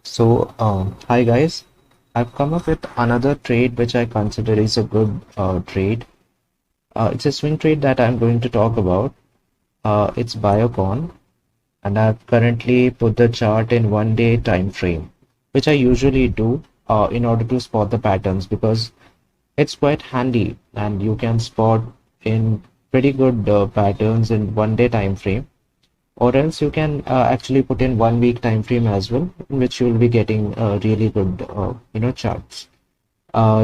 Hi guys, I've come up with another trade which I consider is a good trade. It's a swing trade that I'm going to talk about. It's Biocon, and I've currently put the chart in 1 day time frame, which I usually do in order to spot the patterns because it's quite handy and you can spot in pretty good patterns in 1 day time frame, or else you can actually put in 1 week time frame as well, in which you will be getting really good charts.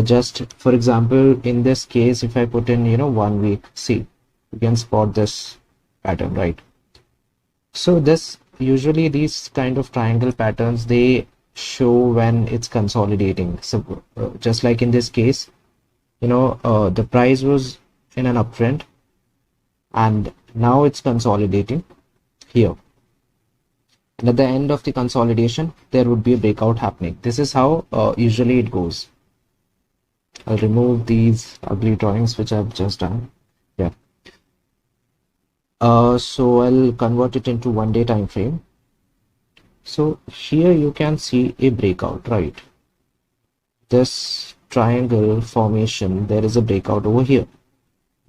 Just for example, in this case, if I put in 1 week, see, you can spot this pattern, right? So this usually these kind of triangle patterns, they show when it's consolidating. So just like in this case, the price was in an uptrend and now it's consolidating here. And at the end of the consolidation, there would be a breakout happening. This is how usually it goes. I'll remove these ugly drawings which I've just done. Yeah. So I'll convert it into 1 day time frame. So here you can see a breakout, right? This triangle formation, there is a breakout over here.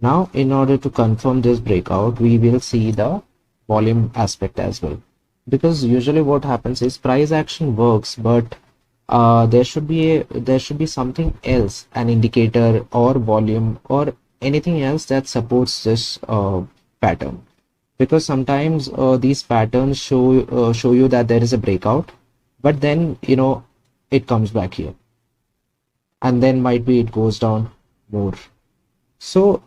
Now, in order to confirm this breakout, we will see the volume aspect as well. Because usually what happens is price action works, but there should be something else, an indicator or volume or anything else that supports this pattern. Because sometimes these patterns show you that there is a breakout, but then it comes back here, and then might be it goes down more. So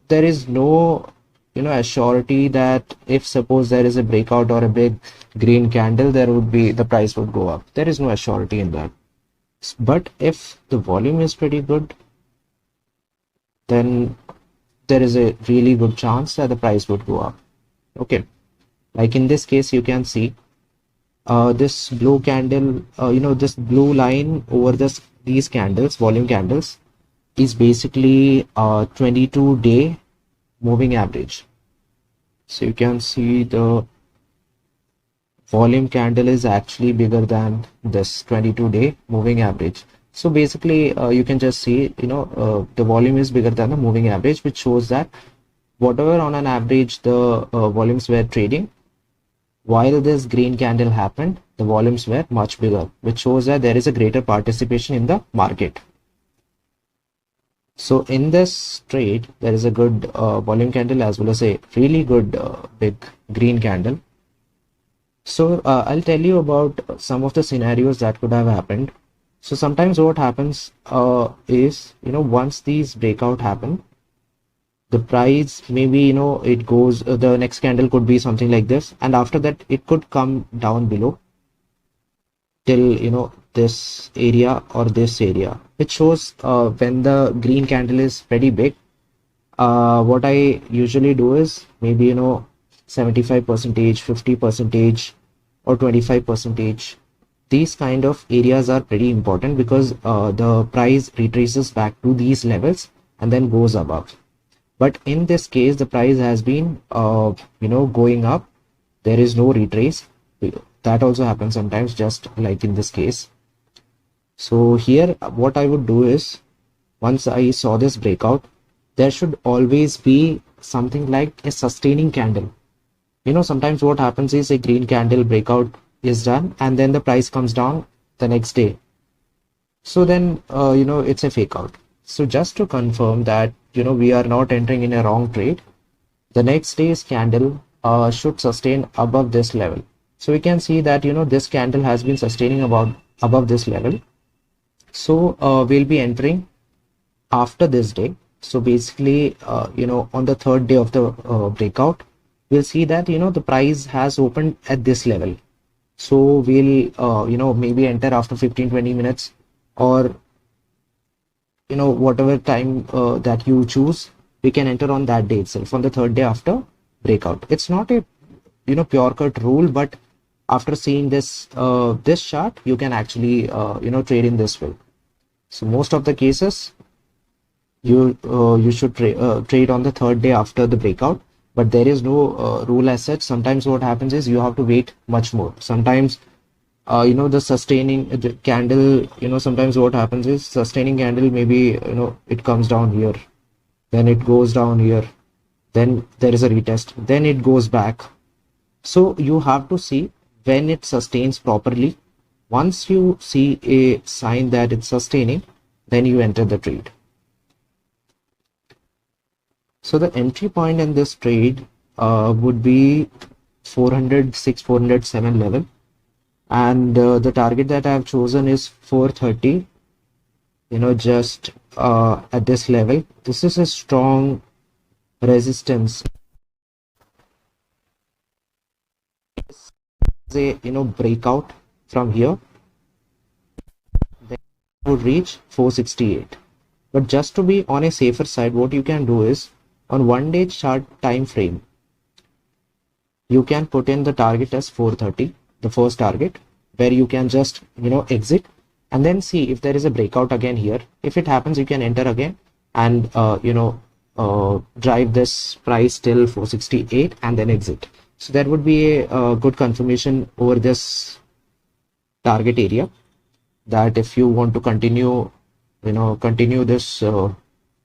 there is no assurity that if suppose there is a breakout or a big green candle, the price would go up. There is no assurity in that. But if the volume is pretty good, then there is a really good chance that the price would go up. Okay, like in this case, you can see this blue candle, this blue line over these candles, volume candles, is basically a 22-day moving average. So you can see the volume candle is actually bigger than this 22-day moving average. So basically you can just see the volume is bigger than the moving average, which shows that whatever on an average the volumes were trading, while this green candle happened, the volumes were much bigger, which shows that there is a greater participation in the market. So in this trade, there is a good volume candle as well as a really good big green candle. So I'll tell you about some of the scenarios that could have happened. So sometimes what happens is, once these breakout happen, the price maybe, it goes, the next candle could be something like this. And after that, it could come down below till, this area or this area, which shows when the green candle is pretty big. What I usually do is maybe 75%, 50%, or 25%. These kind of areas are pretty important because the price retraces back to these levels and then goes above. But in this case, the price has been going up. There is no retrace. That also happens sometimes, just like in this case. So here what I would do is, once I saw this breakout, there should always be something like a sustaining candle. Sometimes what happens is a green candle breakout is done and then the price comes down the next day. So then, it's a fake out. So just to confirm that, we are not entering in a wrong trade, the next day's candle should sustain above this level. So we can see that, this candle has been sustaining above this level. So we'll be entering after this day. So basically, on the third day of the breakout, we'll see that, the price has opened at this level. So we'll, maybe enter after 15-20 minutes or, whatever time that you choose, we can enter on that day itself, on the third day after breakout. It's not a, pure cut rule, but after seeing this this chart, you can actually trade in this way. So most of the cases you should trade on the third day after the breakout, but there is no rule as such. Sometimes what happens is you have to wait much more. Sometimes the sustaining the candle, sometimes what happens is sustaining candle, maybe, it comes down here, then it goes down here, then there is a retest, then it goes back. So you have to see when it sustains properly. Once you see a sign that it's sustaining, then you enter the trade. So the entry point in this trade would be 406, 407 level, and the target that I have chosen is 430. Just at this level, this is a strong resistance. A breakout from here, then would reach 468. But just to be on a safer side, what you can do is on 1-day chart time frame, you can put in the target as 430, the first target, where you can just exit and then see if there is a breakout again here. If it happens, you can enter again and drive this price till 468 and then exit. So that would be a good confirmation over this target area, that if you want to continue this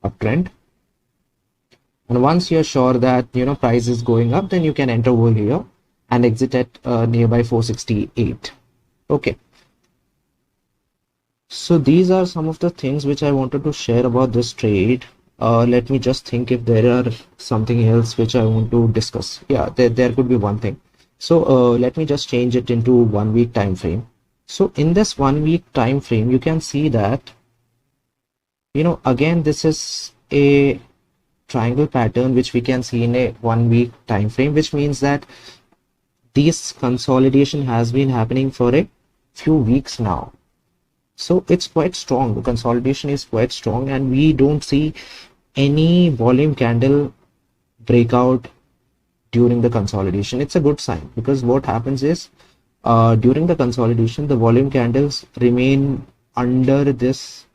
uptrend, and once you're sure that price is going up, then you can enter over here and exit at nearby 468. Okay, so these are some of the things which I wanted to share about this trade. Let me just think if there are something else which I want to discuss. Yeah, there could be one thing. So let me just change it into 1 week time frame. So in this 1 week time frame, you can see that again, this is a triangle pattern which we can see in a 1 week time frame, which means that this consolidation has been happening for a few weeks now. So it's quite strong. The consolidation is quite strong, and we don't see any volume candle breakout during the consolidation. It's a good sign, because what happens is during the consolidation, the volume candles remain under this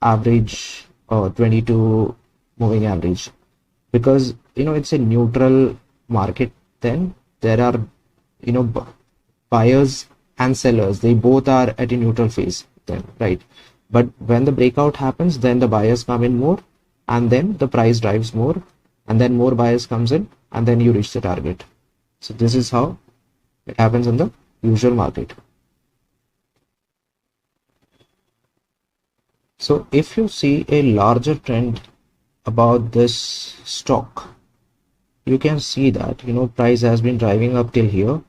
average 22 moving average, because it's a neutral market. Then there are buyers and sellers, they both are at a neutral phase then, right? But when the breakout happens, then the buyers come in more, and then the price drives more, and then more buyers comes in, and then you reach the target. So this is how it happens in the usual market. So if you see a larger trend about this stock, you can see that price has been driving up till here,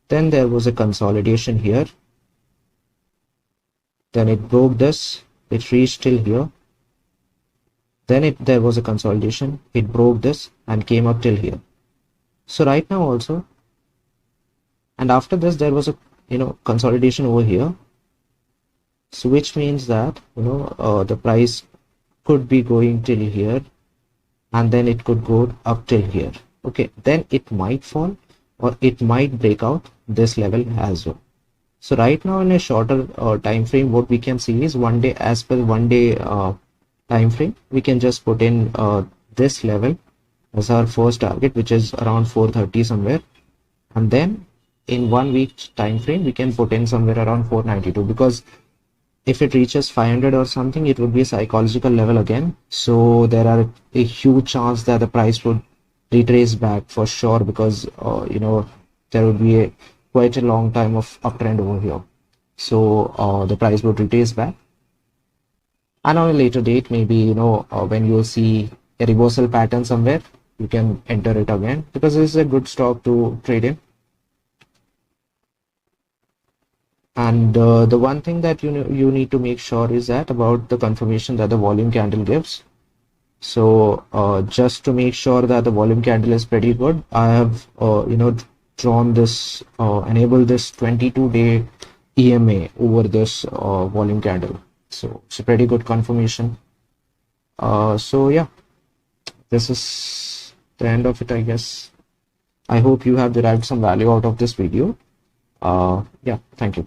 then there was a consolidation here, then it broke this, it reached till here, then there was a consolidation, it broke this and came up till here. So right now also, and after this there was a consolidation over here, so which means that the price could be going till here, and then it could go up till here. Okay, then it might fall, or it might break out this level as well. So right now, in a shorter time frame, what we can see is 1 day, as per 1 day time frame, we can just put in this level as our first target, which is around 430 somewhere, and then in 1 week time frame we can put in somewhere around 492, because if it reaches 500 or something, it would be a psychological level again. So there are a huge chance that the price would retrace back for sure, because there would be quite a long time of uptrend over here. So the price would retrace back, and on a later date, maybe when you see a reversal pattern somewhere, you can enter it again, because this is a good stock to trade in. And the one thing that you need to make sure is that about the confirmation that the volume candle gives. So just to make sure that the volume candle is pretty good, I have drawn this, enabled this 22-day EMA over this volume candle. So it's a pretty good confirmation. So yeah, this is the end of it, I guess. I hope you have derived some value out of this video. Yeah, thank you.